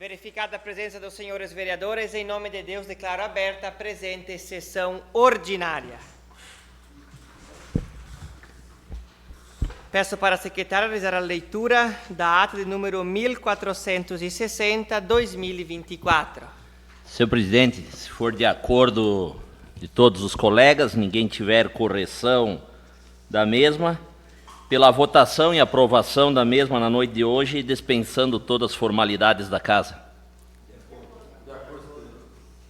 Verificada a presença dos senhores vereadores, em nome de Deus, declaro aberta a presente sessão ordinária. Peço para a secretária realizar a leitura da ata de número 1460/2024. Senhor presidente, se for de acordo de todos os colegas, ninguém tiver correção da mesma, pela votação e aprovação da mesma na noite de hoje, dispensando todas as formalidades da casa.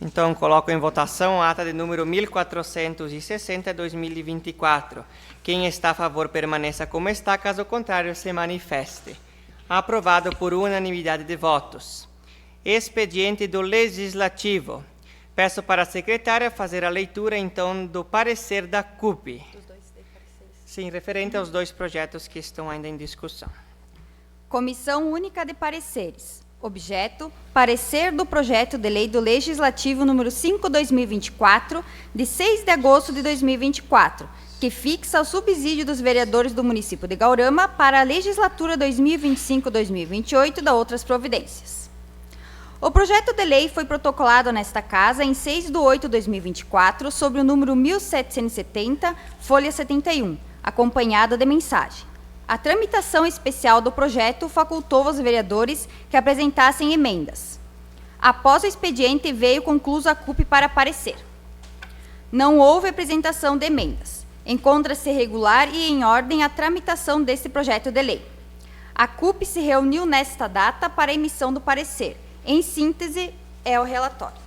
Então, coloco em votação a ata de número 1460/2024. Quem está a favor permaneça como está, caso contrário se manifeste. Aprovado por unanimidade de votos. Expediente do Legislativo. Peço para a secretária fazer a leitura, então, do parecer da CUP. Sim, referente aos dois projetos que estão ainda em discussão. Comissão Única de Pareceres. Objeto: parecer do projeto de lei do Legislativo número 5/2024, de 6 de agosto de 2024, que fixa o subsídio dos vereadores do município de Gaurama para a legislatura 2025-2028 da outras providências. O projeto de lei foi protocolado nesta Casa em 6/8/2024, sobre o número 1770, folha 71, acompanhado de mensagem. A tramitação especial do projeto facultou aos vereadores que apresentassem emendas. Após o expediente, veio concluso a CUP para parecer. Não houve apresentação de emendas. Encontra-se regular e em ordem a tramitação deste projeto de lei. A CUP se reuniu nesta data para a emissão do parecer. Em síntese, é o relatório.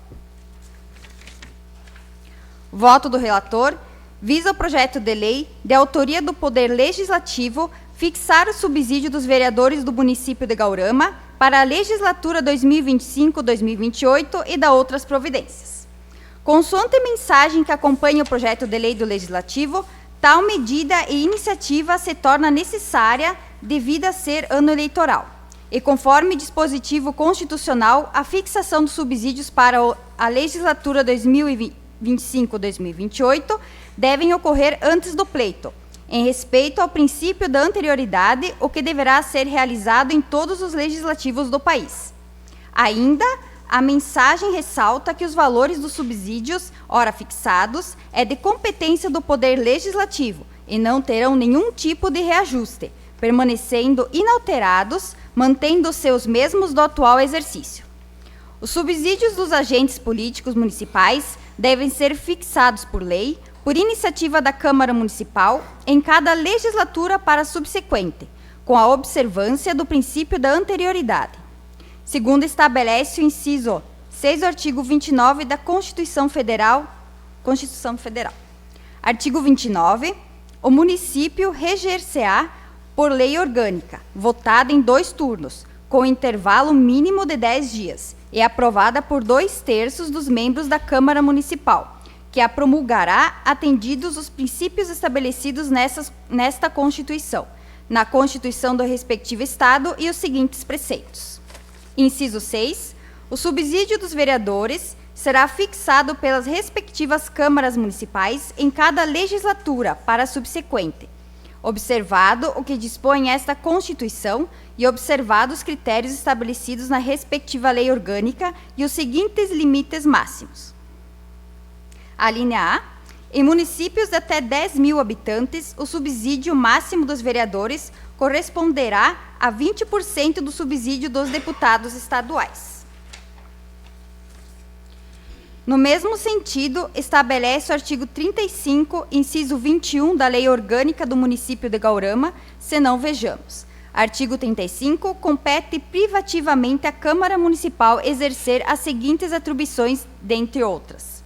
Voto do relator. Visa o projeto de lei, de autoria do Poder Legislativo, fixar o subsídio dos vereadores do município de Gaurama para a legislatura 2025-2028 e da outras providências. Consoante a mensagem que acompanha o projeto de lei do Legislativo, tal medida e iniciativa se torna necessária devido a ser ano eleitoral. E conforme dispositivo constitucional, a fixação dos subsídios para a legislatura 2025-2028 devem ocorrer antes do pleito, em respeito ao princípio da anterioridade, o que deverá ser realizado em todos os legislativos do país. Ainda, a mensagem ressalta que os valores dos subsídios, ora fixados, é de competência do Poder Legislativo e não terão nenhum tipo de reajuste, permanecendo inalterados, mantendo-se os mesmos do atual exercício. Os subsídios dos agentes políticos municipais devem ser fixados por lei, por iniciativa da Câmara Municipal, em cada legislatura para a subsequente, com a observância do princípio da anterioridade. Segundo estabelece o inciso 6 do artigo 29 da Constituição Federal. Artigo 29. O município reger-se-á por lei orgânica, votada em 2 turnos, com intervalo mínimo de 10 dias, e aprovada por 2/3 dos membros da Câmara Municipal, que a promulgará atendidos os princípios estabelecidos nesta Constituição, na Constituição do respectivo Estado e os seguintes preceitos. Inciso 6. O subsídio dos vereadores será fixado pelas respectivas câmaras municipais em cada legislatura para a subsequente, observado o que dispõe esta Constituição e observados os critérios estabelecidos na respectiva lei orgânica e os seguintes limites máximos. A linha A. Em municípios de até 10.000 habitantes, o subsídio máximo dos vereadores corresponderá a 20% do subsídio dos deputados estaduais. No mesmo sentido, estabelece o artigo 35, inciso 21 da Lei Orgânica do município de Gaurama, se não vejamos. Artigo 35. Compete privativamente à Câmara Municipal exercer as seguintes atribuições, dentre outras.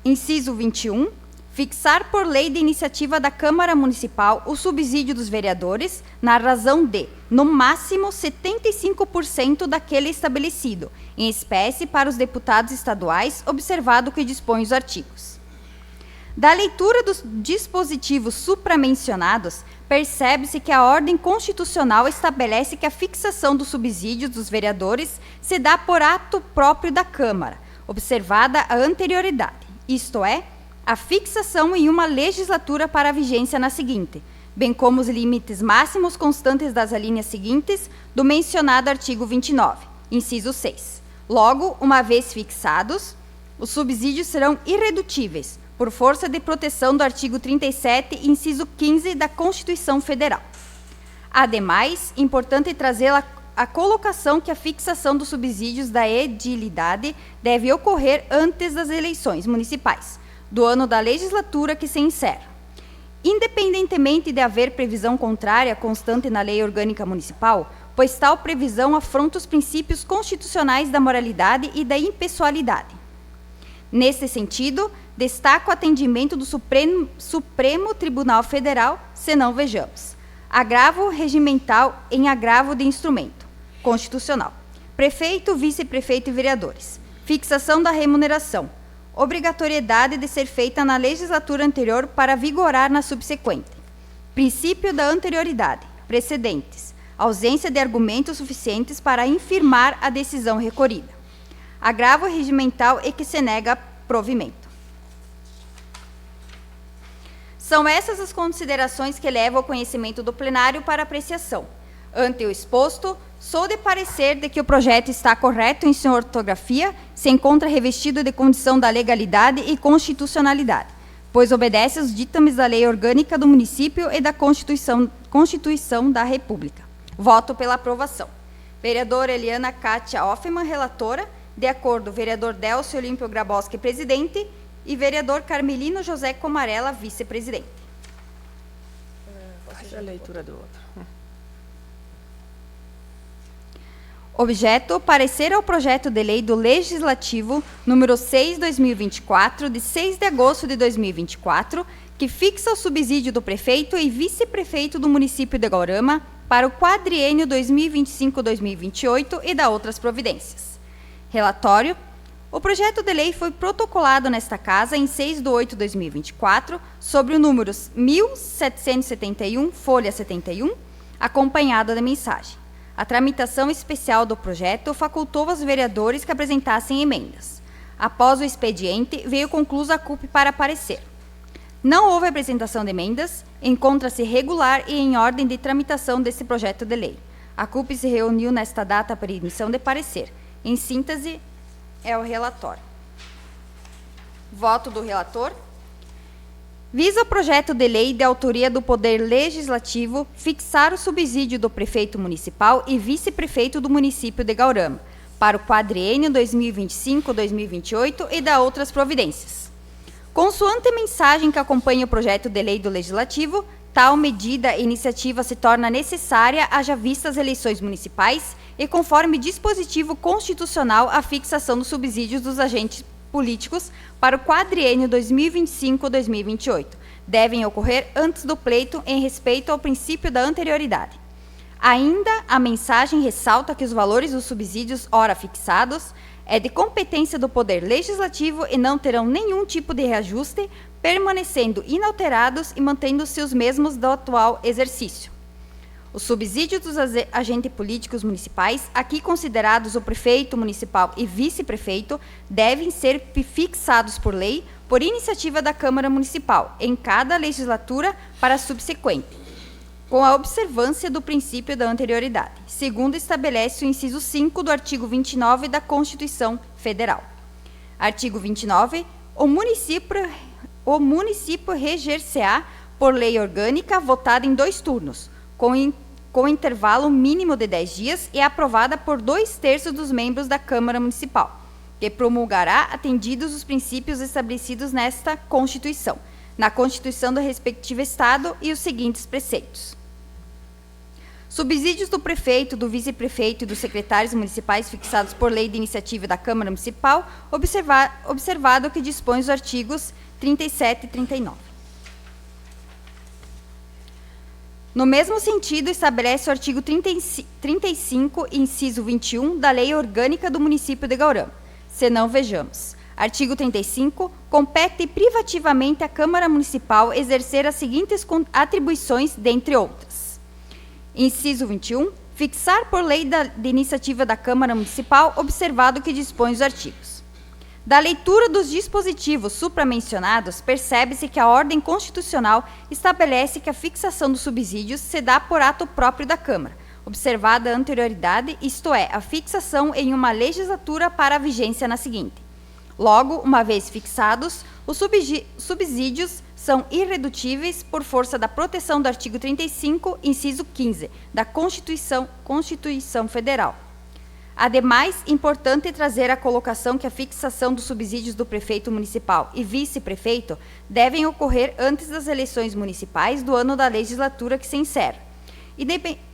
Inciso 21. Fixar por lei de iniciativa da Câmara Municipal o subsídio dos vereadores na razão de, no máximo, 75% daquele estabelecido, em espécie para os deputados estaduais, observado o que dispõe os artigos. Da leitura dos dispositivos supramencionados, percebe-se que a ordem constitucional estabelece que a fixação dos subsídios dos vereadores se dá por ato próprio da Câmara, observada a anterioridade, isto é, a fixação em uma legislatura para a vigência na seguinte, bem como os limites máximos constantes das alíneas seguintes do mencionado artigo 29, inciso 6. Logo, uma vez fixados, os subsídios serão irredutíveis, por força de proteção do artigo 37, inciso 15 da Constituição Federal. Ademais, importante trazer a colocação que a fixação dos subsídios da edilidade deve ocorrer antes das eleições municipais, do ano da legislatura que se encerra. Independentemente de haver previsão contrária constante na Lei Orgânica Municipal, pois tal previsão afronta os princípios constitucionais da moralidade e da impessoalidade. Nesse sentido, destaco o atendimento do Supremo Tribunal Federal, senão vejamos. Agravo regimental em agravo de instrumento constitucional. Prefeito, vice-prefeito e vereadores. Fixação da remuneração. Obrigatoriedade de ser feita na legislatura anterior para vigorar na subsequente. Princípio da anterioridade. Precedentes. Ausência de argumentos suficientes para infirmar a decisão recorrida. Agravo regimental e que se nega provimento. São essas as considerações que levo ao conhecimento do plenário para apreciação. Ante o exposto, sou de parecer de que o projeto está correto em sua ortografia, se encontra revestido de condição da legalidade e constitucionalidade, pois obedece aos ditames da Lei Orgânica do Município e da Constituição da República. Voto pela aprovação. Vereadora Eliana Kátia Hoffmann, relatora. De acordo, vereador Delcio Olímpio Grabowski, presidente. E vereador Carmelino José Comarella, vice-presidente. Faz a leitura do outro. Objeto, parecer ao projeto de lei do Legislativo número 6/2024, de 6 de agosto de 2024, que fixa o subsídio do prefeito e vice-prefeito do município de Guarama para o quadriênio 2025-2028 e da outras providências. Relatório. O projeto de lei foi protocolado nesta Casa em 6 de 8 de 2024, sobre o número 1771, folha 71, acompanhado da mensagem. A tramitação especial do projeto facultou aos vereadores que apresentassem emendas. Após o expediente, veio conclusa a CUP para parecer. Não houve apresentação de emendas, encontra-se regular e em ordem de tramitação desse projeto de lei. A CUP se reuniu nesta data para emissão de parecer. Em síntese, é o relatório. Voto do relator. Visa o projeto de lei de autoria do Poder Legislativo fixar o subsídio do prefeito municipal e vice-prefeito do município de Guarama para o quadriênio 2025-2028 e da outras providências. Consoante a mensagem que acompanha o projeto de lei do Legislativo, tal medida e iniciativa se torna necessária haja vista as eleições municipais e conforme dispositivo constitucional a fixação dos subsídios dos agentes políticos para o quadriênio 2025-2028. Devem ocorrer antes do pleito em respeito ao princípio da anterioridade. Ainda, a mensagem ressalta que os valores dos subsídios ora fixados é de competência do Poder Legislativo e não terão nenhum tipo de reajuste, permanecendo inalterados e mantendo-se os mesmos do atual exercício. Os subsídios dos agentes políticos municipais, aqui considerados o prefeito municipal e vice-prefeito, devem ser fixados por lei, por iniciativa da Câmara Municipal, em cada legislatura para a subsequente, com a observância do princípio da anterioridade, segundo estabelece o inciso 5 do artigo 29 da Constituição Federal. Artigo 29. O município reger-se-á por lei orgânica votada em 2 turnos, com intervalo mínimo de 10 dias e aprovada por 2/3 dos membros da Câmara Municipal, que promulgará atendidos os princípios estabelecidos nesta Constituição, na Constituição do respectivo Estado e os seguintes preceitos. Subsídios do prefeito, do vice-prefeito e dos secretários municipais fixados por lei de iniciativa da Câmara Municipal, observado o que dispõe os artigos 37 e 39. No mesmo sentido, estabelece o artigo 35, inciso 21, da Lei Orgânica do Município de Guarama. Se não, vejamos. Artigo 35. Compete privativamente à Câmara Municipal exercer as seguintes atribuições, dentre outras. Inciso 21. Fixar por lei de iniciativa da Câmara Municipal, observado o que dispõe os artigos. Da leitura dos dispositivos supramencionados, percebe-se que a ordem constitucional estabelece que a fixação dos subsídios se dá por ato próprio da Câmara, observada a anterioridade, isto é, a fixação em uma legislatura para a vigência na seguinte. Logo, uma vez fixados, os subsídios são irredutíveis por força da proteção do artigo 35, inciso 15, da Constituição Federal. Ademais, importante trazer à colocação que a fixação dos subsídios do prefeito municipal e vice-prefeito devem ocorrer antes das eleições municipais do ano da legislatura que se encerra,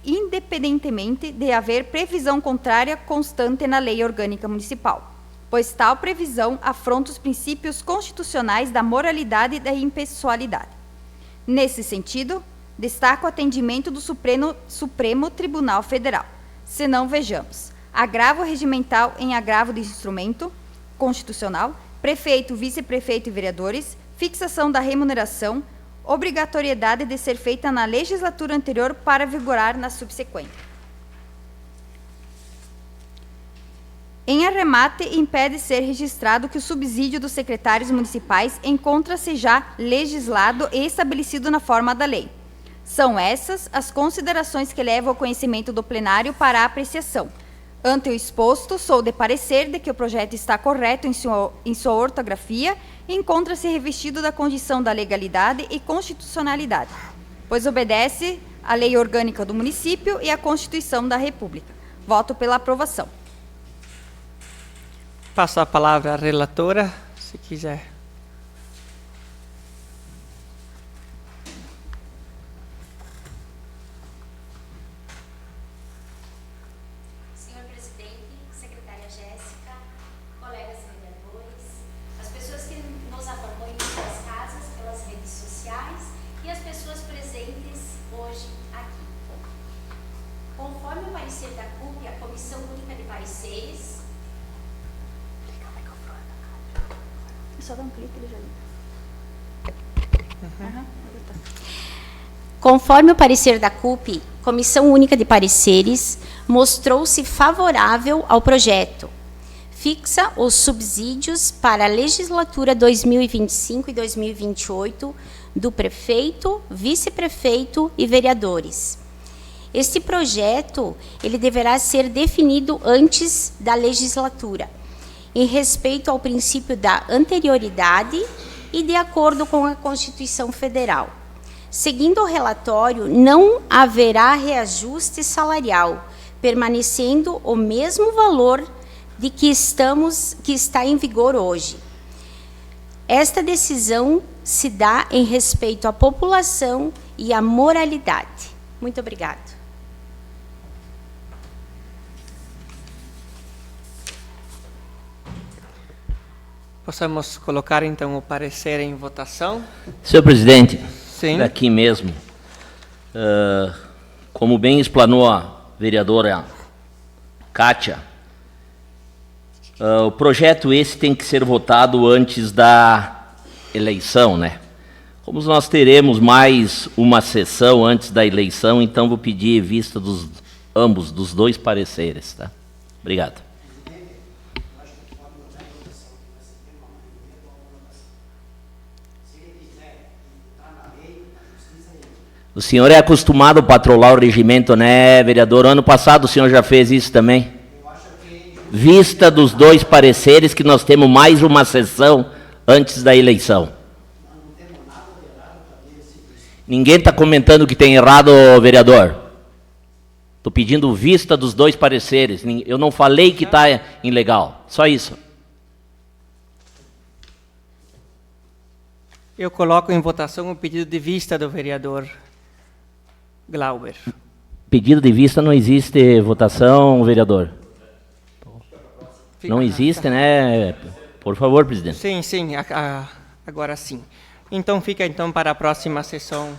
independentemente de haver previsão contrária constante na lei orgânica municipal, pois tal previsão afronta os princípios constitucionais da moralidade e da impessoalidade. Nesse sentido, destaco o atendimento do Supremo Tribunal Federal. Se não, vejamos: agravo regimental em agravo de instrumento constitucional, prefeito, vice-prefeito e vereadores, fixação da remuneração, obrigatoriedade de ser feita na legislatura anterior para vigorar na subsequente. Em arremate, impede ser registrado que o subsídio dos secretários municipais encontra-se já legislado e estabelecido na forma da lei. São essas as considerações que levo ao conhecimento do plenário para a apreciação. Ante o exposto, sou de parecer de que o projeto está correto em sua ortografia e encontra-se revestido da condição da legalidade e constitucionalidade, pois obedece à lei orgânica do município e à Constituição da República. Voto pela aprovação. Passo a palavra à relatora, se quiser. Senhor presidente, secretária Jéssica, colegas vereadores, as pessoas que nos acompanham em suas casas, pelas redes sociais e as pessoas presentes hoje aqui. Conforme o parecer da CUP, a Comissão Única de Pareceres, Só dá um clique, ele já liga. Conforme o parecer da CUP, Comissão Única de Pareceres mostrou-se favorável ao projeto. Fixa os subsídios para a legislatura 2025 e 2028 do prefeito, vice-prefeito e vereadores. Este projeto ele deverá ser definido antes da legislatura, em respeito ao princípio da anterioridade e de acordo com a Constituição Federal. Seguindo o relatório, não haverá reajuste salarial, permanecendo o mesmo valor de que está em vigor hoje. Esta decisão se dá em respeito à população e à moralidade. Muito obrigada. Possamos colocar, então, o parecer em votação? Senhor presidente, Sim. daqui mesmo, como bem explanou a vereadora Kátia, o projeto esse tem que ser votado antes da eleição, né? Como nós teremos mais uma sessão antes da eleição, então vou pedir vista dos dois pareceres, tá? Obrigado. O senhor é acostumado a patrolar o regimento, né, vereador? Ano passado o senhor já fez isso também? Vista dos dois pareceres, que nós temos mais uma sessão antes da eleição. Ninguém está comentando que tem errado, vereador. Estou pedindo vista dos dois pareceres. Eu não falei que está ilegal. Só isso. Eu coloco em votação o pedido de vista do vereador Glauber. Pedido de vista não existe votação, vereador. Não existe, né? Por favor, presidente. Sim, agora sim. Então fica para a próxima sessão.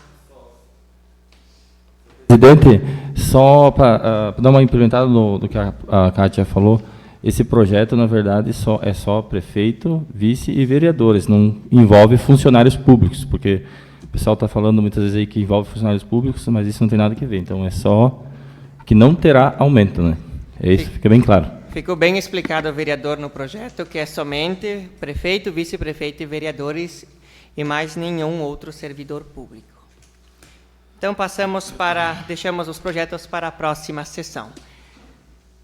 Presidente, só para dar uma implementada no que a Kátia falou, esse projeto, na verdade, é só prefeito, vice e vereadores, não envolve funcionários públicos, porque o pessoal está falando muitas vezes aí que envolve funcionários públicos, mas isso não tem nada a ver. Então, é só que não terá aumento, né? É isso, fica bem claro. Ficou bem explicado, vereador, no projeto, que é somente prefeito, vice-prefeito e vereadores e mais nenhum outro servidor público. Então, deixamos os projetos para a próxima sessão.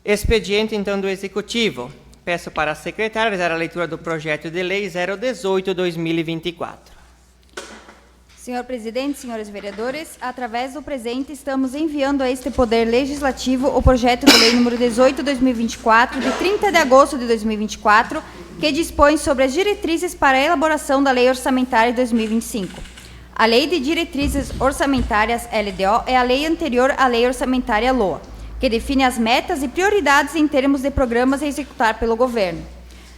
Expediente, então, do Executivo. Peço para a secretária realizar a leitura do projeto de lei 018/2024. Senhor presidente, senhores vereadores, através do presente estamos enviando a este Poder Legislativo o projeto de lei número 18/2024, de 30 de agosto de 2024, que dispõe sobre as diretrizes para a elaboração da Lei Orçamentária de 2025. A Lei de Diretrizes Orçamentárias, LDO, é a lei anterior à Lei Orçamentária LOA, que define as metas e prioridades em termos de programas a executar pelo governo.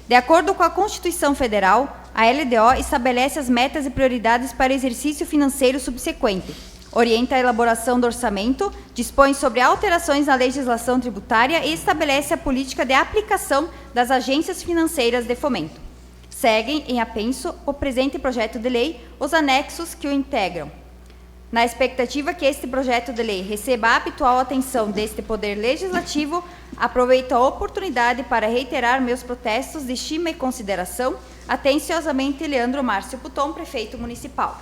De acordo com a Constituição Federal, a LDO estabelece as metas e prioridades para exercício financeiro subsequente, orienta a elaboração do orçamento, dispõe sobre alterações na legislação tributária e estabelece a política de aplicação das agências financeiras de fomento. Seguem, em apenso, o presente projeto de lei, os anexos que o integram. Na expectativa que este projeto de lei receba a habitual atenção deste Poder Legislativo, aproveito a oportunidade para reiterar meus protestos de estima e consideração. Atenciosamente, Leandro Márcio Puton, Prefeito Municipal.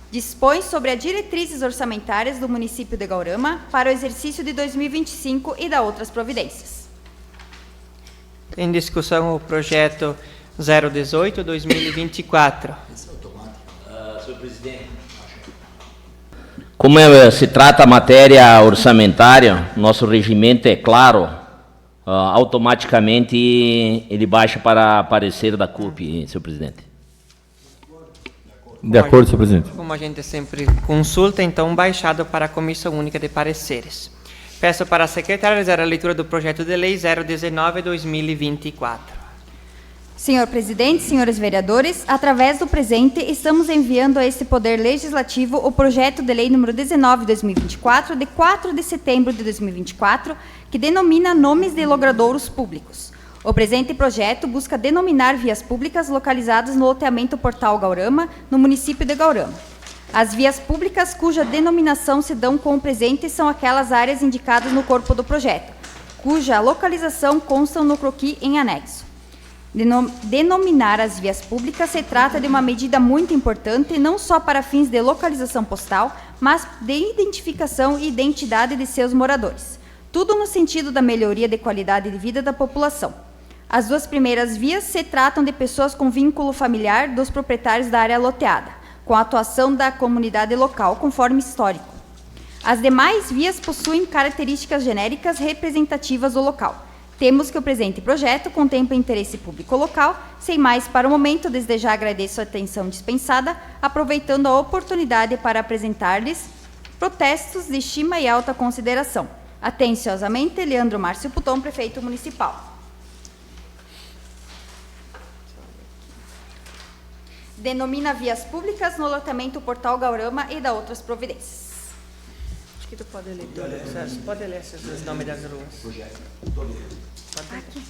Dispõe sobre as diretrizes orçamentárias do município de Guarama para o exercício de 2025 e da outras providências. Em discussão o projeto 018/2024. Senhor presidente. Como se trata a matéria orçamentária, nosso regimento é claro, automaticamente ele baixa para parecer da CUP, senhor presidente. De acordo, senhor presidente. Como a gente sempre consulta, então, baixado para a Comissão Única de Pareceres. Peço para a secretária realizar a leitura do projeto de lei 019/2024. Senhor presidente, senhores vereadores, através do presente, estamos enviando a este Poder Legislativo o projeto de lei número 19/2024, de 4 de setembro de 2024, que denomina nomes de logradouros públicos. O presente projeto busca denominar vias públicas localizadas no loteamento Portal Guarama, no município de Guarama. As vias públicas cuja denominação se dão com o presente são aquelas áreas indicadas no corpo do projeto, cuja localização constam no croquis em anexo. Denominar as vias públicas se trata de uma medida muito importante, não só para fins de localização postal, mas de identificação e identidade de seus moradores. Tudo no sentido da melhoria de qualidade de vida da população. As duas primeiras vias se tratam de pessoas com vínculo familiar dos proprietários da área loteada, com a atuação da comunidade local, conforme histórico. As demais vias possuem características genéricas representativas do local. Temos que o presente projeto contempla interesse público local. Sem mais para o momento, desde já agradeço a atenção dispensada, aproveitando a oportunidade para apresentar-lhes protestos de estima e alta consideração. Atenciosamente, Leandro Márcio Puton, Prefeito Municipal. Denomina vias públicas no loteamento Portal Guarama e da outras providências. Acho que tu pode ler. Pode ler esses nomes das ruas. Aqui.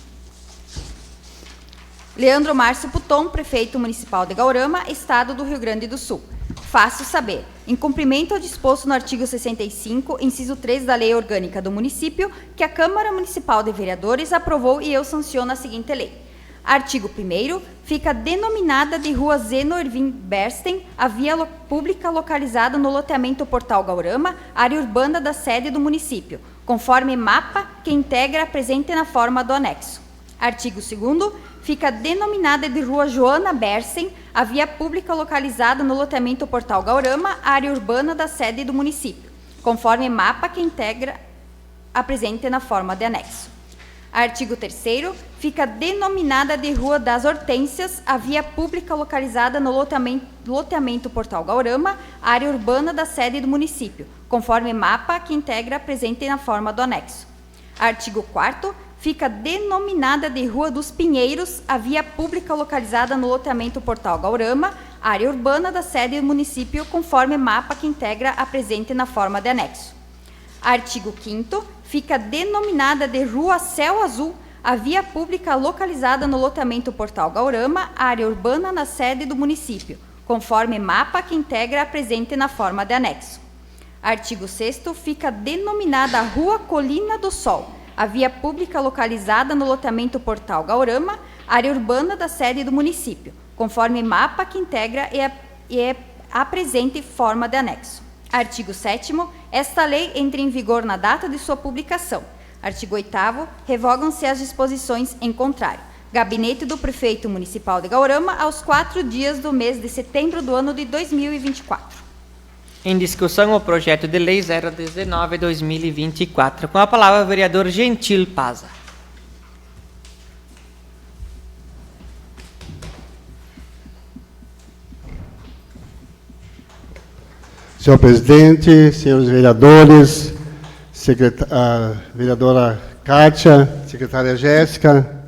Leandro Márcio Puton, Prefeito Municipal de Guarama, Estado do Rio Grande do Sul. Faço saber, em cumprimento ao disposto no artigo 65, inciso 3 da Lei Orgânica do Município, que a Câmara Municipal de Vereadores aprovou e eu sanciono a seguinte lei. Artigo 1º, fica denominada de Rua Zeno Ervin Bersten, a via pública localizada no loteamento Portal Guarama, área urbana da sede do município, conforme mapa que integra a presente na forma do anexo. Artigo 2º, fica denominada de Rua Joana Bersen, a via pública localizada no loteamento Portal Guarama, área urbana da sede do município, conforme mapa que integra a presente na forma de anexo. Artigo 3º, fica denominada de Rua das Hortênsias, a via pública localizada no loteamento Portal Guarama, área urbana da sede do município, conforme mapa que integra a presente na forma do anexo. Artigo 4º, fica denominada de Rua dos Pinheiros, a via pública localizada no loteamento Portal Guarama, área urbana da sede do município, conforme mapa que integra a presente na forma de anexo. Artigo 5º, fica denominada de Rua Céu Azul, a via pública localizada no loteamento Portal Guarama, área urbana na sede do município, conforme mapa que integra a presente na forma de anexo. Artigo 6º, fica denominada Rua Colina do Sol, a via pública localizada no loteamento Portal Guarama, área urbana da sede do município, conforme mapa que integra e a presente forma de anexo. Artigo 7º. Esta lei entra em vigor na data de sua publicação. Artigo 8º. Revogam-se as disposições em contrário. Gabinete do Prefeito Municipal de Guarama, aos 4 dias do mês de setembro do ano de 2024. Em discussão, o projeto de lei 019/2024. Com a palavra, o vereador Gentil Paza. Senhor presidente, senhores vereadores, vereadora Kátia, secretária Jéssica,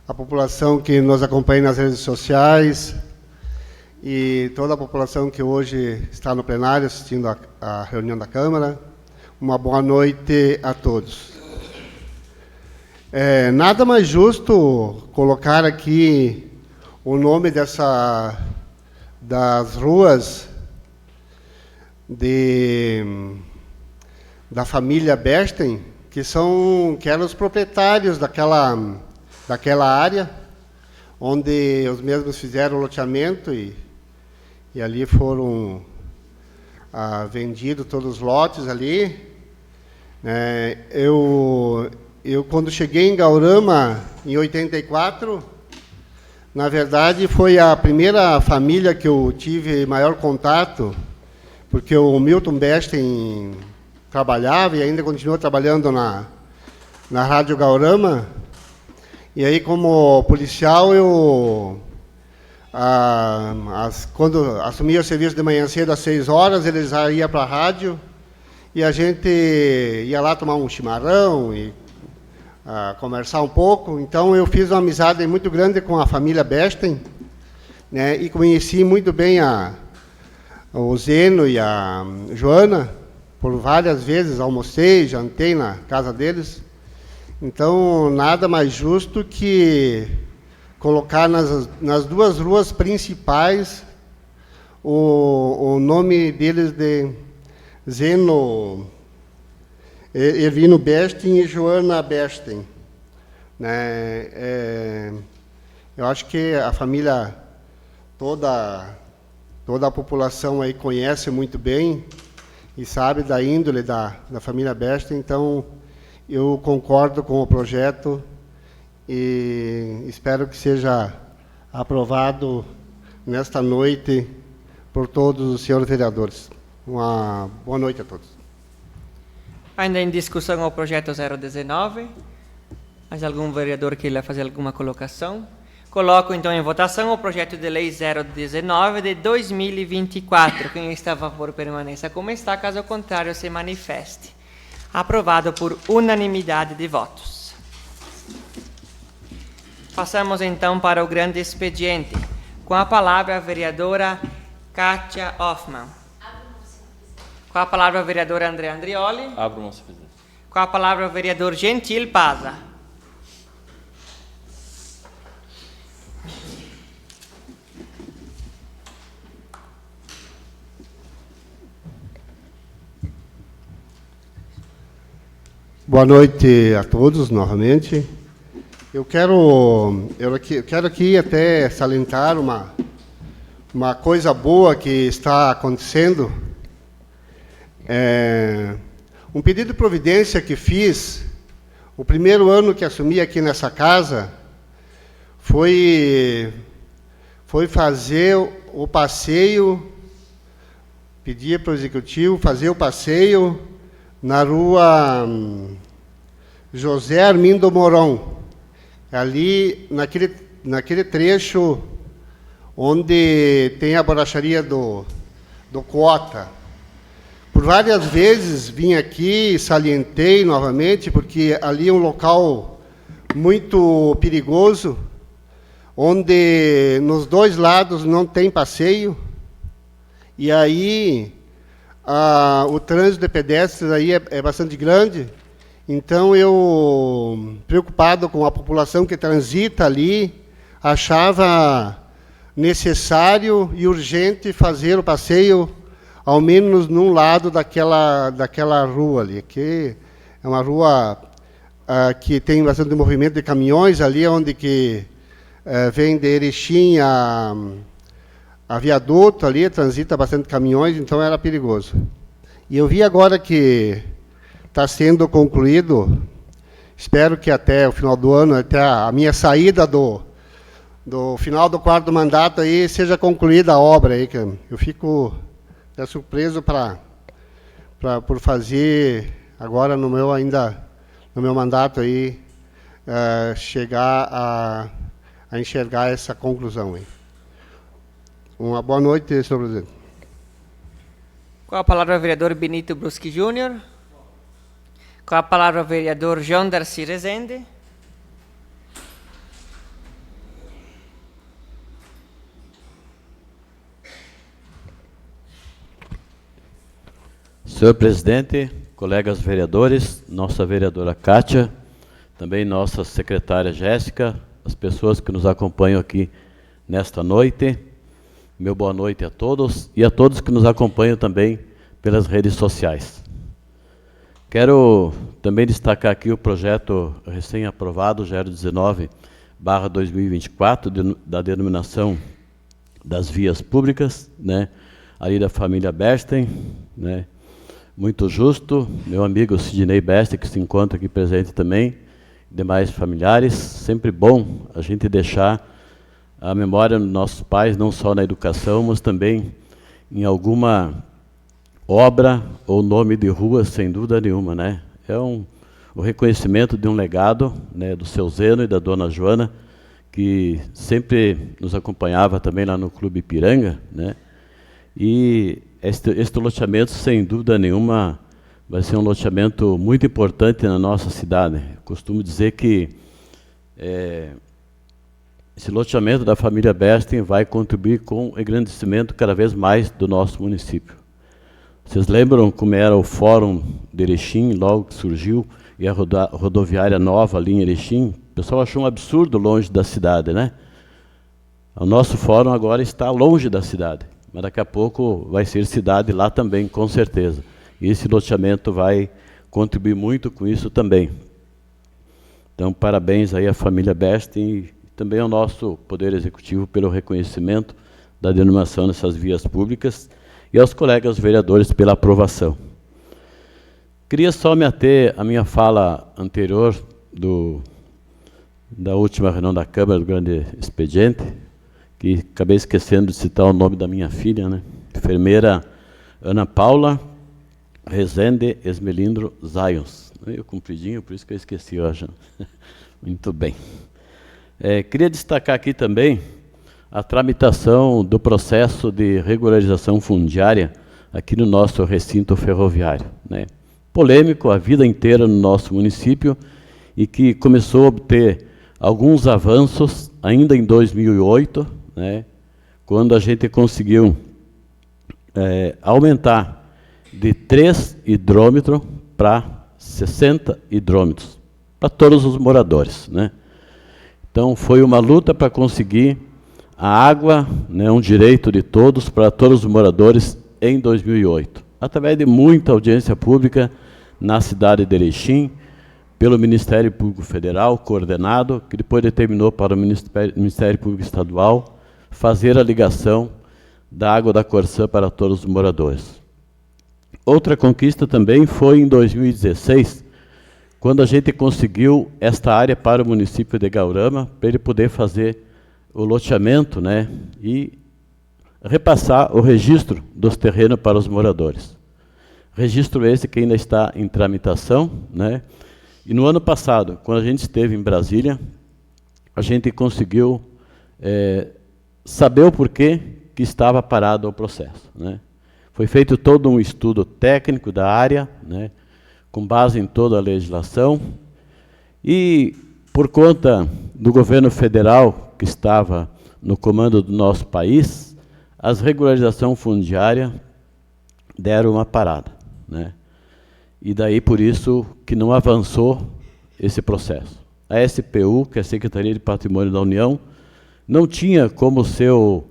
a população que nos acompanha nas redes sociais e toda a população que hoje está no plenário assistindo a reunião da Câmara, uma boa noite a todos. Nada mais justo colocar aqui o nome das ruas da família Besten, que eram os proprietários daquela área, onde os mesmos fizeram o loteamento e ali foram vendidos todos os lotes ali. Eu quando cheguei em Guarama, em 84, na verdade foi a primeira família que eu tive maior contato, porque o Milton Besten trabalhava e ainda continua trabalhando na Rádio Guarama. E aí, como policial, quando assumia o serviço de manhã cedo às 6 horas, eles já iam para a rádio e a gente ia lá tomar um chimarrão e conversar um pouco. Então, eu fiz uma amizade muito grande com a família Besten, né, e conheci muito bem o Zeno e a Joana. Por várias vezes almocei, jantei na casa deles. Então, nada mais justo que colocar nas duas ruas principais o nome deles de Zeno Ervino Besten e Joana Besten. Eu acho que a família, toda a população aí conhece muito bem e sabe da índole da família Besten, então eu concordo com o projeto e espero que seja aprovado nesta noite por todos os senhores vereadores. Uma boa noite a todos. Ainda em discussão o projeto 019. Mais algum vereador que queira fazer alguma colocação? Coloco então em votação o projeto de lei 019 de 2024. Quem está a favor permaneça como está, caso contrário se manifeste. Aprovado por unanimidade de votos. Passamos então para o grande expediente. Com a palavra a vereadora Kátia Hoffmann. Com a palavra a vereadora André Andrioli. Com a palavra o vereador Gentil Paza. Boa noite a todos, novamente. Eu quero aqui até salientar uma coisa boa que está acontecendo. Um pedido de providência que fiz, o primeiro ano que assumi aqui nessa casa, foi fazer o passeio, pedir para o Executivo fazer o passeio na rua José Armindo Mourão, ali naquele trecho onde tem a borracharia do Cota. Por várias vezes vim aqui e salientei novamente, porque ali é um local muito perigoso, onde nos dois lados não tem passeio, e aí o trânsito de pedestres aí é bastante grande. Então, eu, preocupado com a população que transita ali, achava necessário e urgente fazer o passeio, ao menos num lado daquela rua ali, que é uma rua que tem bastante movimento de caminhões, ali onde que vem de Erechim a viaduto ali, transita bastante caminhões, então era perigoso. E eu vi agora que está sendo concluído, espero que até o final do ano, até a minha saída do final do 4º mandato, aí seja concluída a obra. Aí, que eu fico até surpreso por fazer agora no meu mandato aí, chegar a enxergar essa conclusão aí. Uma boa noite, senhor presidente. Com a palavra o vereador Benito Bruschi Júnior. Com a palavra o vereador João Darcy Rezende. Senhor presidente, colegas vereadores, nossa vereadora Kátia, também nossa secretária Jéssica, as pessoas que nos acompanham aqui nesta noite, meu boa noite a todos e a todos que nos acompanham também pelas redes sociais. Quero também destacar aqui o projeto recém-aprovado, 019/2024, da denominação das vias públicas, né, ali da família Bersten, né, muito justo, meu amigo Sidney Beste, que se encontra aqui presente também, demais familiares, sempre bom a gente deixar a memória dos nossos pais, não só na educação, mas também em alguma obra ou nome de rua, sem dúvida nenhuma, né? É o reconhecimento de um legado, né, do seu Zeno e da dona Joana, que sempre nos acompanhava também lá no Clube Ipiranga, né? E este loteamento, sem dúvida nenhuma, vai ser um loteamento muito importante na nossa cidade. Eu costumo dizer que esse loteamento da família Bersten vai contribuir com o engrandecimento cada vez mais do nosso município. Vocês lembram como era o Fórum de Erechim, logo que surgiu, e a rodoviária nova ali em Erechim? O pessoal achou um absurdo longe da cidade, né? O nosso fórum agora está longe da cidade, mas daqui a pouco vai ser cidade lá também, com certeza. E esse loteamento vai contribuir muito com isso também. Então, parabéns aí à família Bersten e também ao nosso Poder Executivo pelo reconhecimento da denominação dessas vias públicas e aos colegas vereadores pela aprovação. Queria só me ater à minha fala anterior da última reunião da Câmara do Grande Expediente, que acabei esquecendo de citar o nome da minha filha, né? Enfermeira Ana Paula Rezende Esmelindro Zayons. Meio compridinho, por isso que eu esqueci hoje. Muito bem. Queria destacar aqui também a tramitação do processo de regularização fundiária aqui no nosso recinto ferroviário, né? Polêmico a vida inteira no nosso município e que começou a obter alguns avanços ainda em 2008, né, quando a gente conseguiu aumentar de 3 hidrômetros para 60 hidrômetros para todos os moradores, né? Então foi uma luta para conseguir a água, né, um direito de todos para todos os moradores em 2008, através de muita audiência pública na cidade de Erechim, pelo Ministério Público Federal, coordenado, que depois determinou para o Ministério Público Estadual fazer a ligação da água da Corsã para todos os moradores. Outra conquista também foi em 2016, quando a gente conseguiu esta área para o município de Gaurama, para ele poder fazer o loteamento, né, e repassar o registro dos terrenos para os moradores. Registro esse que ainda está em tramitação, né? E no ano passado, quando a gente esteve em Brasília, a gente conseguiu saber o porquê que estava parado o processo, né? Foi feito todo um estudo técnico da área, né, com base em toda a legislação, e por conta do governo federal que estava no comando do nosso país, as regularizações fundiárias deram uma parada, né? E daí por isso que não avançou esse processo. A SPU, que é a Secretaria de Patrimônio da União, não tinha como seu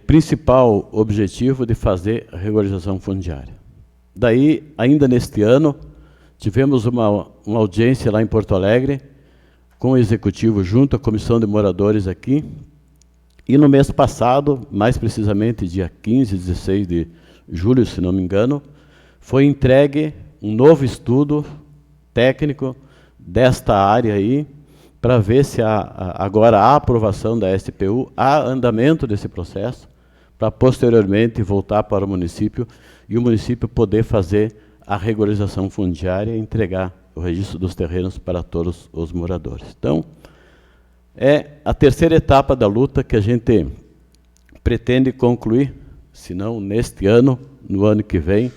principal objetivo de fazer a regularização fundiária. Daí, ainda neste ano, tivemos uma audiência lá em Porto Alegre, com o Executivo junto à Comissão de Moradores aqui, E no mês passado, mais precisamente dia 15 e 16 de julho, se não me engano, foi entregue um novo estudo técnico desta área aí, para ver se agora há aprovação da SPU, há andamento desse processo, para posteriormente voltar para o município e o município poder fazer a regularização fundiária e entregar o registro dos terrenos para todos os moradores. Então, é a terceira etapa da luta que a gente pretende concluir, se não neste ano, no ano que vem,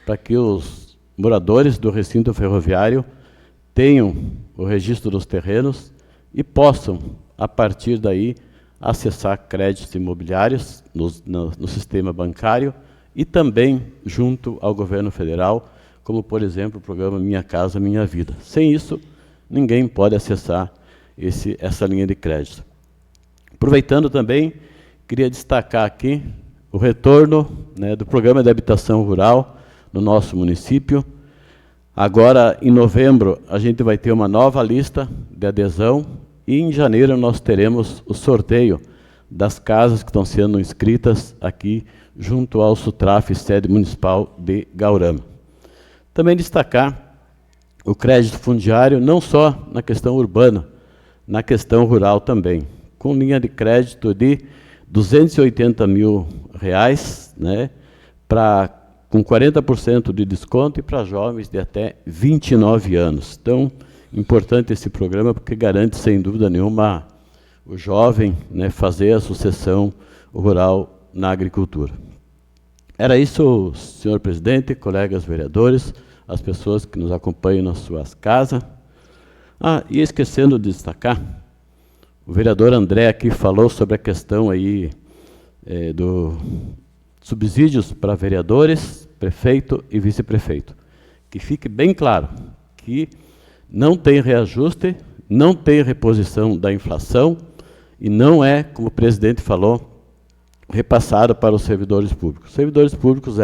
para que os moradores do recinto ferroviário tenham o registro dos terrenos e possam, a partir daí, acessar créditos imobiliários no sistema bancário e também junto ao governo federal, como, por exemplo, o programa Minha Casa Minha Vida. Sem isso, ninguém pode acessar essa linha de crédito. Aproveitando também, queria destacar aqui o retorno, né, do programa de habitação rural no nosso município. Agora, em novembro, a gente vai ter uma nova lista de adesão e em janeiro nós teremos o sorteio das casas que estão sendo inscritas aqui junto ao SUTRAF, sede municipal de Gaurama. Também destacar o crédito fundiário, não só na questão urbana, na questão rural também, com linha de crédito de R$ 280 mil, né, com 40% de desconto e para jovens de até 29 anos. Então, importante esse programa porque garante, sem dúvida nenhuma, o jovem, né, fazer a sucessão rural na agricultura. Era isso, senhor presidente, colegas vereadores, as pessoas que nos acompanham nas suas casas. E esquecendo de destacar, o vereador André aqui falou sobre a questão aí do subsídios para vereadores, prefeito e vice-prefeito. Que fique bem claro que não tem reajuste, não tem reposição da inflação e não é, como o presidente falou, repassado para os servidores públicos. Os servidores públicos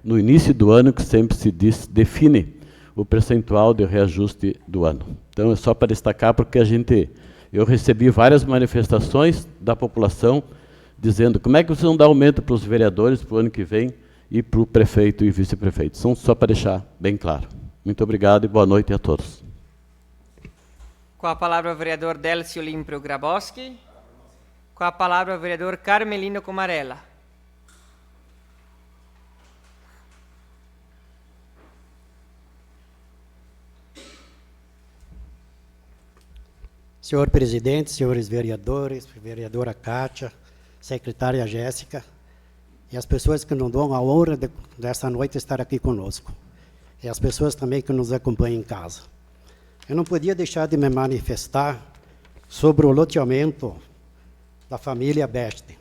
no início do ano que sempre se define o percentual de reajuste do ano. Então, é só para destacar, porque eu recebi várias manifestações da população dizendo como é que vocês vão dar aumento para os vereadores para o ano que vem e para o prefeito e vice-prefeito. Só para deixar bem claro. Muito obrigado e boa noite a todos. Com a palavra o vereador Délcio Limpro Grabowski. Com a palavra o vereador Carmelino Comarella. Senhor presidente, senhores vereadores, vereadora Kátia, secretária Jéssica, e as pessoas que nos dão a honra desta noite estar aqui conosco, e as pessoas também que nos acompanham em casa. Eu não podia deixar de me manifestar sobre o loteamento da família Beste.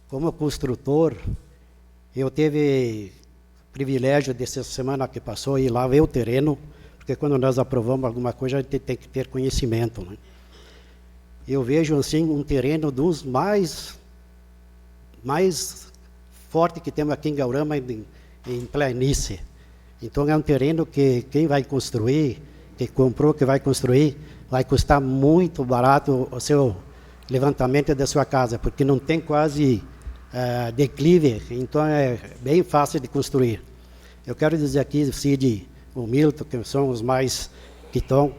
Como construtor, eu tive o privilégio dessa semana que passou ir lá ver o terreno, porque quando nós aprovamos alguma coisa, a gente tem que ter conhecimento, né? Eu vejo assim um terreno dos mais forte que temos aqui em Gaurama, em planície. Então é um terreno que quem vai construir, que comprou, que vai construir, vai custar muito barato o seu levantamento da sua casa, porque não tem quase declive, então é bem fácil de construir. Eu quero dizer aqui, o Cid, o Milton, que são os mais que estão,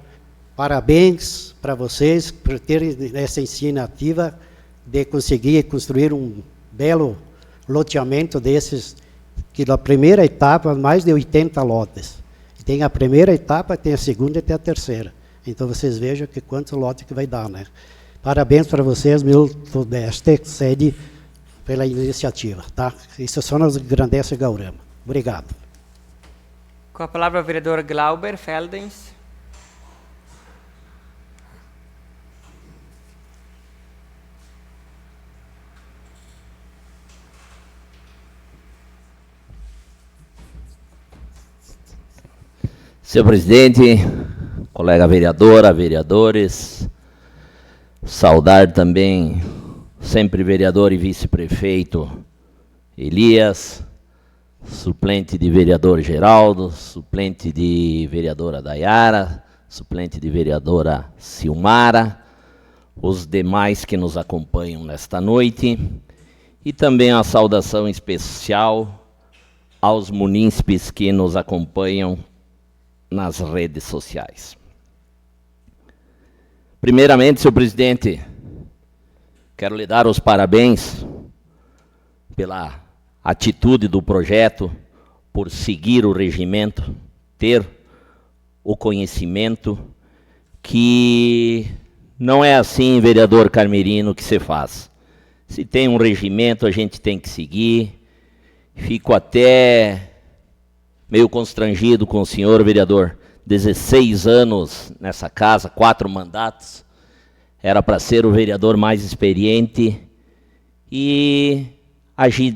parabéns para vocês por terem essa iniciativa de conseguir construir um belo loteamento desses, que na primeira etapa, mais de 80 lotes. Tem a primeira etapa, tem a segunda e tem a terceira. Então vocês vejam que quantos lotes que vai dar, né? Parabéns para vocês, Milton Beste, sede, pela iniciativa, tá? Isso só nos engrandece Gaurama. Obrigado. Com a palavra o vereador Glauber Feldens. Senhor presidente, colega vereadora, vereadores, saudar também sempre vereador e vice-prefeito Elias, suplente de vereador Geraldo, suplente de vereadora Dayara, suplente de vereadora Silmara, os demais que nos acompanham nesta noite, e também a saudação especial aos munícipes que nos acompanham nas redes sociais. Primeiramente, senhor presidente, quero lhe dar os parabéns pela atitude do projeto, por seguir o regimento, ter o conhecimento que não é assim, vereador Carmerino, que se faz. Se tem um regimento, a gente tem que seguir. Fico até meio constrangido com o senhor, vereador. 16 anos nessa casa, 4 mandatos. Era para ser o vereador mais experiente e agir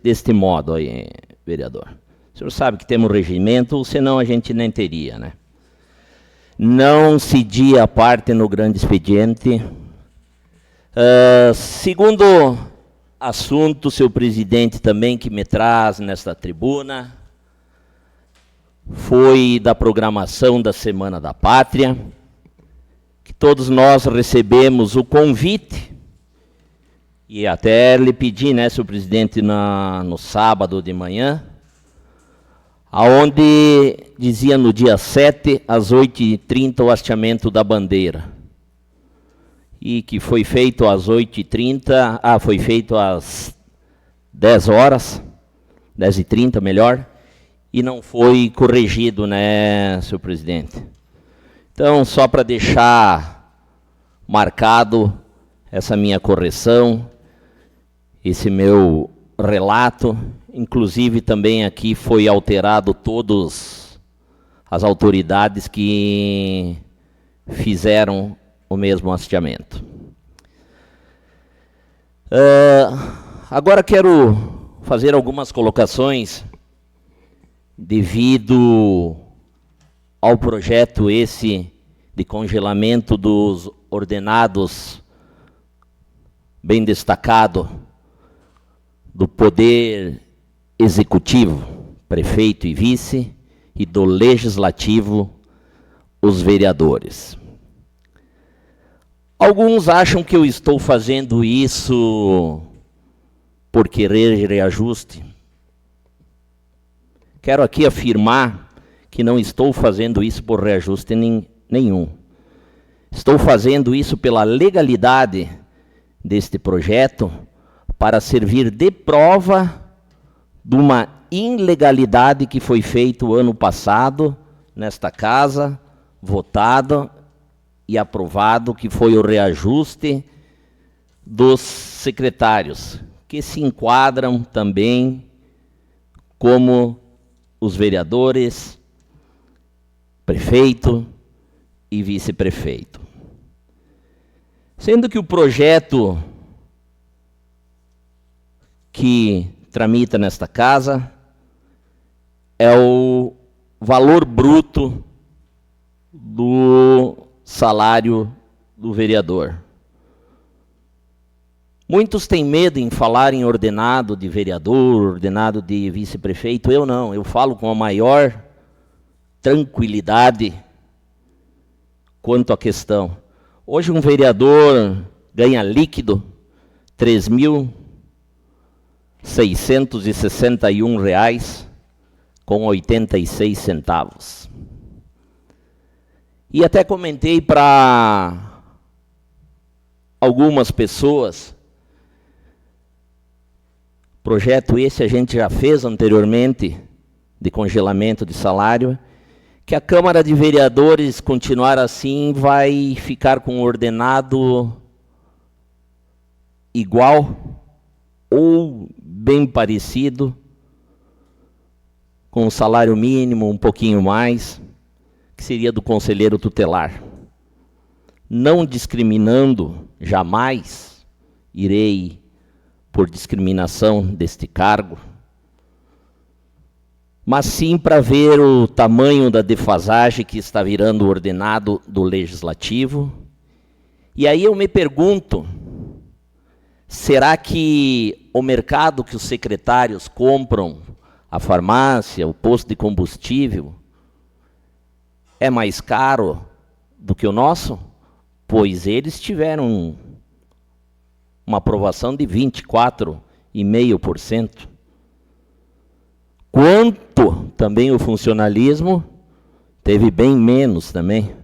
deste modo aí, vereador. O senhor sabe que temos um regimento, senão a gente nem teria, né? Não cedia parte no grande expediente. Segundo assunto, senhor presidente, também que me traz nesta tribuna, foi da programação da Semana da Pátria, que todos nós recebemos o convite, e até lhe pedi, né, senhor presidente, no sábado de manhã, aonde dizia no dia 7, às 8h30, o hasteamento da bandeira. E que foi feito às 8h30, foi feito às 10 horas, 10h30, melhor, e não foi corrigido, né, senhor presidente? Então, só para deixar marcado essa minha correção, esse meu relato, inclusive também aqui foi alterado todas as autoridades que fizeram o mesmo hasteamento. Agora quero fazer algumas colocações devido ao projeto esse de congelamento dos ordenados, bem destacado, do Poder Executivo, prefeito e vice, e do Legislativo, os vereadores. Alguns acham que eu estou fazendo isso por querer reajuste. Quero aqui afirmar que não estou fazendo isso por reajuste nenhum. Estou fazendo isso pela legalidade deste projeto, para servir de prova de uma ilegalidade que foi feita o ano passado, nesta casa, votado e aprovado, que foi o reajuste dos secretários, que se enquadram também como os vereadores, prefeito e vice-prefeito. Sendo que o projeto que tramita nesta casa é o valor bruto do salário do vereador. Muitos têm medo em falar em ordenado de vereador, ordenado de vice-prefeito. Eu não, eu falo com a maior tranquilidade quanto à questão. Hoje um vereador ganha líquido R$3.661,86. E até comentei para algumas pessoas, projeto esse a gente já fez anteriormente, de congelamento de salário, que a Câmara de Vereadores continuar assim vai ficar com um ordenado igual ou bem parecido, com o salário mínimo um pouquinho mais, que seria do conselheiro tutelar. Não discriminando, jamais irei por discriminação deste cargo, mas sim para ver o tamanho da defasagem que está virando o ordenado do Legislativo. E aí eu me pergunto, será que o mercado que os secretários compram, a farmácia, o posto de combustível, é mais caro do que o nosso? pois eles tiveram uma aprovação de 24,5%. Quanto também o funcionalismo teve bem menos também.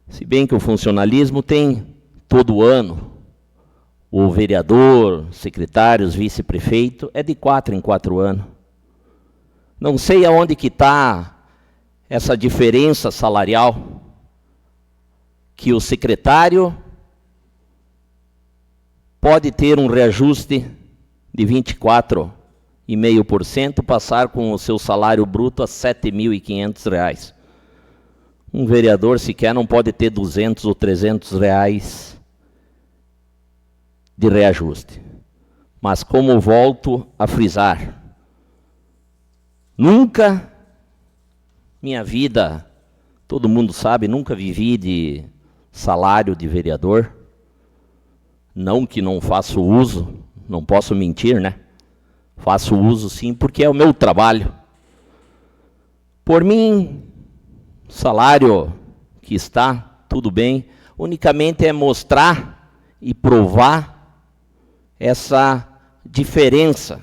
Se bem que o funcionalismo tem todo ano, o vereador, secretários, vice-prefeito, é de 4 em 4 anos. Não sei aonde que está essa diferença salarial, que o secretário pode ter um reajuste de 24,5%, passar com o seu salário bruto a R$ 7.500. Um vereador sequer não pode ter R$ 200 ou R$ 300 de reajuste. Mas como volto a frisar, nunca, minha vida, todo mundo sabe, nunca vivi de salário de vereador. Não que não faço uso, não posso mentir, né? Faço uso sim, porque é o meu trabalho. Por mim, salário que está, tudo bem, unicamente é mostrar e provar essa diferença,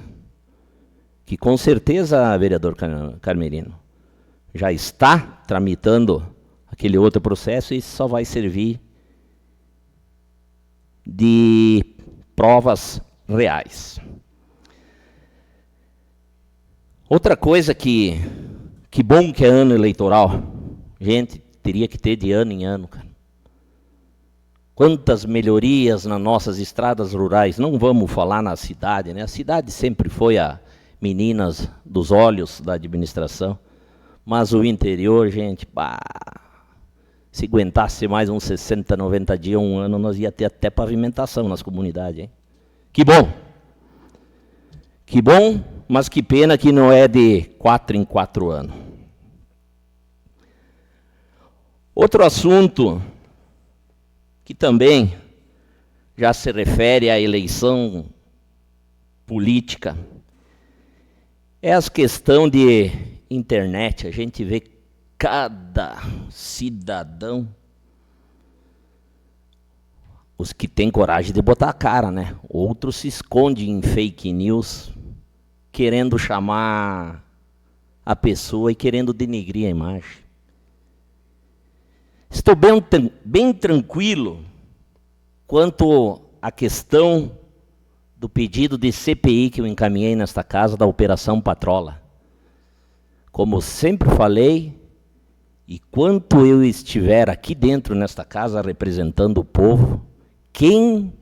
que com certeza, vereador Carmerino, já está tramitando aquele outro processo e só vai servir de provas reais. Outra coisa que bom que é ano eleitoral. Gente, teria que ter de ano em ano, cara. Quantas melhorias nas nossas estradas rurais. Não vamos falar na cidade, né? A cidade sempre foi a meninas dos olhos da administração. Mas o interior, gente, pá, se aguentasse mais uns 60, 90 dias, um ano, nós ia ter até pavimentação nas comunidades, hein? Que bom! Que bom, mas que pena que não é de 4 em 4 anos. Outro assunto que também já se refere à eleição política é a questão de internet. A gente vê cada cidadão, os que têm coragem de botar a cara, né? Outros se escondem em fake news, querendo chamar a pessoa e querendo denegrir a imagem. Estou bem tranquilo quanto à questão do pedido de CPI que eu encaminhei nesta casa da Operação Patrola. Como sempre falei, e quanto eu estiver aqui dentro nesta casa representando o povo, quem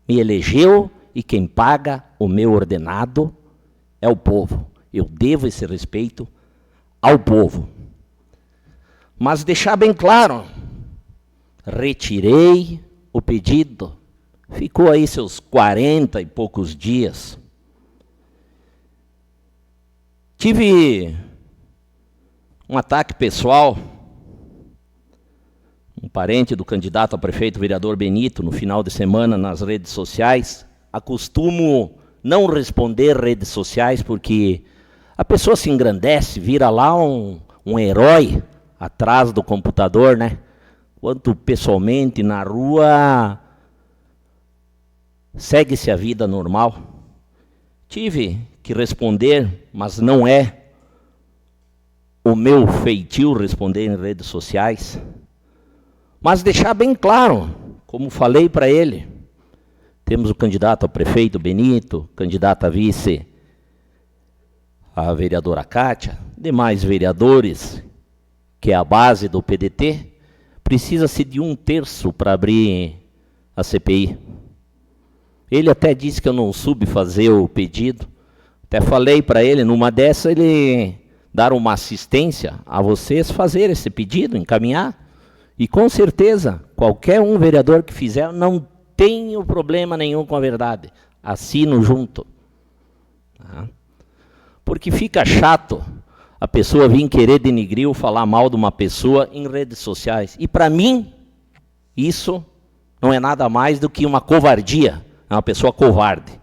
me elegeu e quem paga o meu ordenado é o povo. Eu devo esse respeito ao povo. Mas deixar bem claro, retirei o pedido, ficou aí seus 40 e poucos dias. Tive um ataque pessoal, um parente do candidato a prefeito, vereador Benito, no final de semana nas redes sociais. Acostumo não responder redes sociais porque a pessoa se engrandece, vira lá um herói atrás do computador, né? Quanto pessoalmente na rua segue-se a vida normal. Tive que responder, mas não é o meu feitio responder em redes sociais. Mas deixar bem claro, como falei para ele, temos o candidato a prefeito Benito, candidata a vice a vereadora Kátia, demais vereadores, que é a base do PDT, precisa-se de 1/3 para abrir a CPI. Ele até disse que eu não soube fazer o pedido. Até falei para ele, numa dessa, ele dar uma assistência a vocês fazer esse pedido, encaminhar. E com certeza, qualquer um vereador que fizer, não tenho problema nenhum com a verdade. Assino junto. Tá? Porque fica chato a pessoa vir querer denegrir ou falar mal de uma pessoa em redes sociais. E para mim, isso não é nada mais do que uma covardia. É uma pessoa covarde.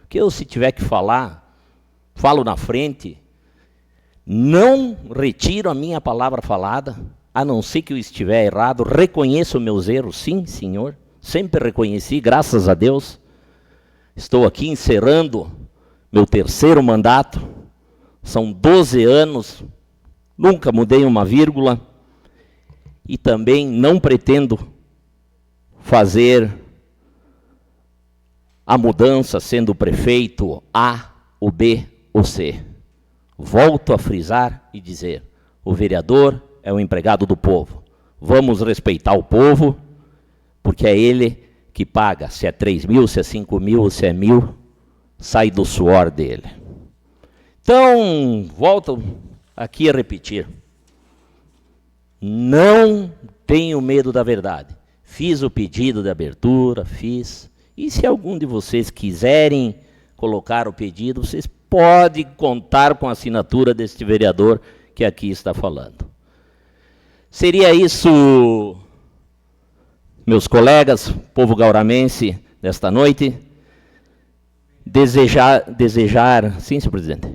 Que eu, se tiver que falar, falo na frente, não retiro a minha palavra falada, a não ser que eu estiver errado, reconheço meus erros, sim, senhor. Sempre reconheci, graças a Deus. Estou aqui encerrando meu 3º mandato. São 12 anos, nunca mudei uma vírgula. E também não pretendo fazer a mudança sendo prefeito A, ou B, ou C. Volto a frisar e dizer, o vereador é o empregado do povo. Vamos respeitar o povo, porque é ele que paga. Se é 3 mil, se é 5 mil, se é 1.000, sai do suor dele. Então, volto aqui a repetir. Não tenho medo da verdade. Fiz o pedido de abertura, fiz. E se algum de vocês quiserem colocar o pedido, vocês podem contar com a assinatura deste vereador que aqui está falando. Seria isso, meus colegas, povo gauramense, desta noite. Desejar... Sim, senhor presidente.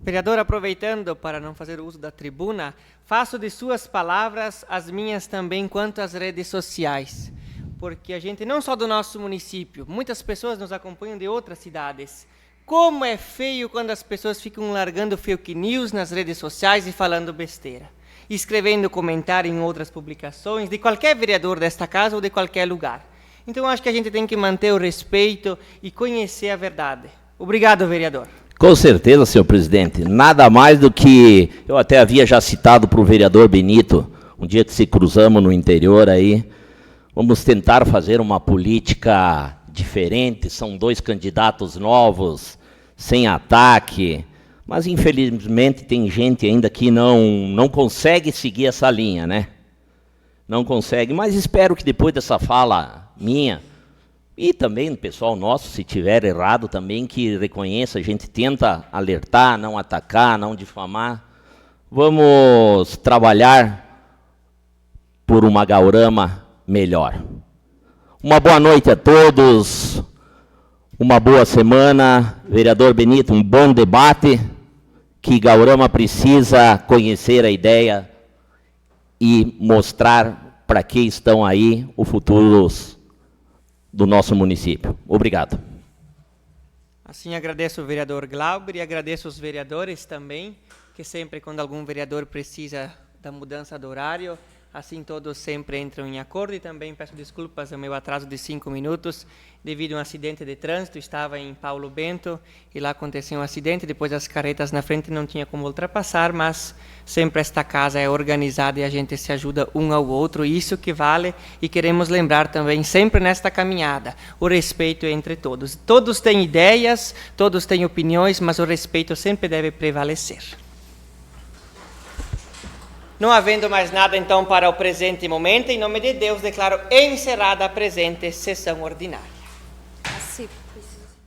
Vereador, aproveitando para não fazer uso da tribuna, faço de suas palavras as minhas também quanto às redes sociais. Porque a gente, não só do nosso município, muitas pessoas nos acompanham de outras cidades. Como é feio quando as pessoas ficam largando fake news nas redes sociais e falando besteira. Escrevendo comentário em outras publicações, de qualquer vereador desta casa ou de qualquer lugar. Então, acho que a gente tem que manter o respeito e conhecer a verdade. Obrigado, vereador. Com certeza, senhor presidente. Nada mais do que eu até havia já citado para o vereador Benito, um dia que se cruzamos no interior aí, vamos tentar fazer uma política diferente, são 2 candidatos novos, sem ataque, mas infelizmente tem gente ainda que não consegue seguir essa linha, né? Não consegue, mas espero que depois dessa fala minha, e também o pessoal nosso, se tiver errado também, que reconheça, a gente tenta alertar, não atacar, não difamar. Vamos trabalhar por uma Gaurama melhor. Uma boa noite a todos, uma boa semana. Vereador Benito, um bom debate, que Gaurama precisa conhecer a ideia e mostrar para que estão aí os futuros do nosso município. Obrigado. Assim, agradeço o vereador Glauber e agradeço os vereadores também, que sempre quando algum vereador precisa da mudança do horário, assim todos sempre entram em acordo. E também peço desculpas ao meu atraso de 5 minutos, devido a um acidente de trânsito. Estava em Paulo Bento e lá aconteceu um acidente, depois as carretas na frente não tinha como ultrapassar, mas sempre esta casa é organizada e a gente se ajuda um ao outro, isso que vale. E queremos lembrar também, sempre nesta caminhada, o respeito entre todos. Todos têm ideias, todos têm opiniões, mas o respeito sempre deve prevalecer. Não havendo mais nada, então, para o presente momento, em nome de Deus, declaro encerrada a presente sessão ordinária. Assim, precisa.